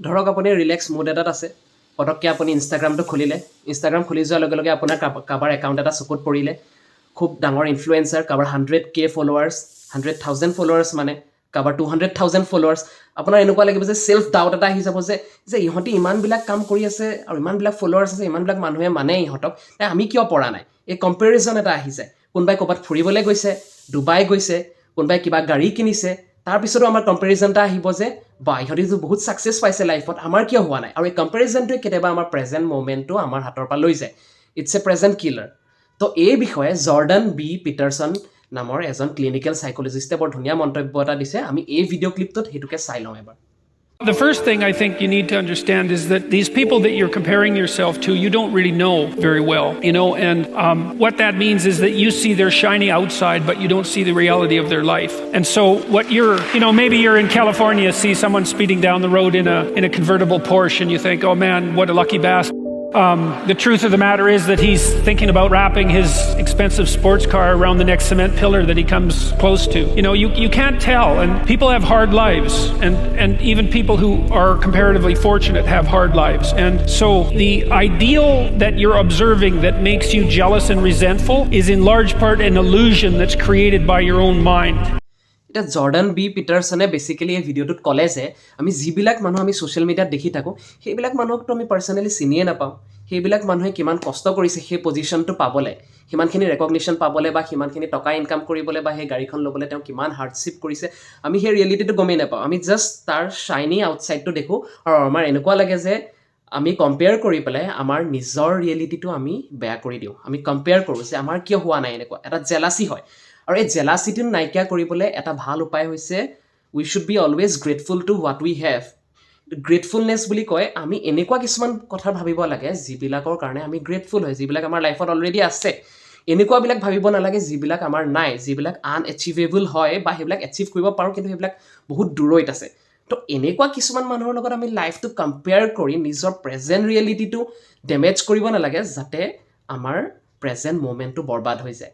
ধৰক আপুনি relax mood এটাত আছে পটককৈ আপুনি ইনষ্টাগ্ৰামটো খুলিলে ইনষ্টাগ্ৰাম খুলি যোৱাৰ লগে লগে আপোনাৰ কাৰোবাৰ একাউণ্ট এটা চকুত পৰিলে খুব ডাঙৰ ইনফ্লুৱেঞ্চাৰ কাৰোবাৰ 100K ফলোৱাৰ্ছ 100,000 ফলোৱাৰ্ছ মানে কাৰোবাৰ 200,000 ফলোৱাৰ্ছ আপোনাৰ এনেকুৱা লাগিব যে চেল্ফ ডাউট এটা আহি যাব যে ইহঁতি ইমানবিলাক কাম কৰি আছে আৰু ইমানবিলাক ফলোৱাৰ্ছ আছে ইমানবিলাক মানুহে মানে ইহঁতক আমি কিয় পৰা নাই এই কম্পেৰিজন এটা আহি যায় কোনোবাই ক'ৰবাত ফুৰিবলৈ গৈছে ডুবাই গৈছে কোনোবাই কিবা গাড়ী কিনিছে তাৰপিছতো আমাৰ কম্পেৰিজন এটা আহিব যে বা ইহঁতিতো বহুত ছাকচেছ পাইছে লাইফত আমাৰ কিয় হোৱা নাই আৰু এই কম্পেৰিজনটোৱে কেতিয়াবা আমাৰ প্ৰেজেণ্ট মুমেণ্টটো আমাৰ হাতৰ পৰা লৈ যায় ইটছ এ প্ৰেজেণ্ট কিলাৰ তো এই বিষয়ে জৰ্ডান বি পিটাৰছন নামৰ এজন ক্লিনিকেল চাইকলজিষ্টে বৰ ধুনীয়া মন্তব্য এটা দিছে আমি এই ভিডিঅ' ক্লিপটোত সেইটোকে চাই লওঁ এবাৰ The first thing I think you need to understand is that these people that you're comparing yourself to, you don't really know very well, and what that means is that you see their shiny outside, but you don't see the reality of their life. And so what maybe you're in California, see someone speeding down the road in a convertible Porsche, and you think, oh man, what a lucky bastard. The truth of the matter is that he's thinking about wrapping his expensive sports car around the next cement pillar that he comes close to. You can't tell, and people have hard lives, and even people who are comparatively fortunate have hard lives. And so the ideal that you're observing that makes you jealous and resentful is in large part an illusion that's created by your own mind. এতিয়া Jordan B পিটাৰছনে basically এই ভিডিঅ'টোত ক'লে যে আমি যিবিলাক মানুহ আমি social মিডিয়াত দেখি থাকোঁ সেইবিলাক মানুহকতো আমি পাৰ্চনেলি চিনিয়ে নাপাওঁ সেইবিলাক মানুহে কিমান কষ্ট কৰিছে সেই পজিশ্যনটো পাবলৈ সিমানখিনি ৰেকগনিশ্যন পাবলৈ বা সিমানখিনি টকা ইনকাম কৰিবলৈ বা সেই গাড়ীখন ল'বলৈ তেওঁ কিমান হাৰ্ডশ্বিপ কৰিছে আমি সেই ৰিয়েলিটিটো গমেই নাপাওঁ আমি জাষ্ট তাৰ শ্বাইনি আউটছাইডটো দেখোঁ আৰু আমাৰ এনেকুৱা লাগে যে আমি কম্পেয়াৰ কৰি পেলাই আমাৰ নিজৰ ৰিয়েলিটিটো আমি বেয়া কৰি দিওঁ আমি কম্পেয়াৰ কৰোঁ যে আমাৰ কিয় হোৱা নাই এনেকুৱা এটা জেলাচি হয় আৰু এই জেলাচিটো নাইকিয়া কৰিবলৈ এটা ভাল উপায় হৈছে we should be always grateful to what we have গ্ৰেটফুলনেছ বুলি কয় আমি এনেকুৱা কিছুমান কথা ভাবিব লাগে যিবিলাকৰ কাৰণে আমি গ্ৰেটফুল হয় যিবিলাক আমাৰ লাইফত অলৰেডি আছে এনেকুৱাবিলাক ভাবিব নালাগে যিবিলাক আমাৰ নাই যিবিলাক আনএচিভেবল হয় বা সেইবিলাক এচিভ কৰিব পাৰোঁ কিন্তু সেইবিলাক বহুত দূৰৈত আছে তো এনেকুৱা কিছুমান মানুহৰ লগত আমি লাইফটো কম্পেয়াৰ কৰি নিজৰ প্ৰেজেণ্ট ৰিয়েলিটিটো ডেমেজ কৰিব নালাগে যাতে আমাৰ প্ৰেজেণ্ট মুমেণ্টটো বৰবাদ হৈ যায়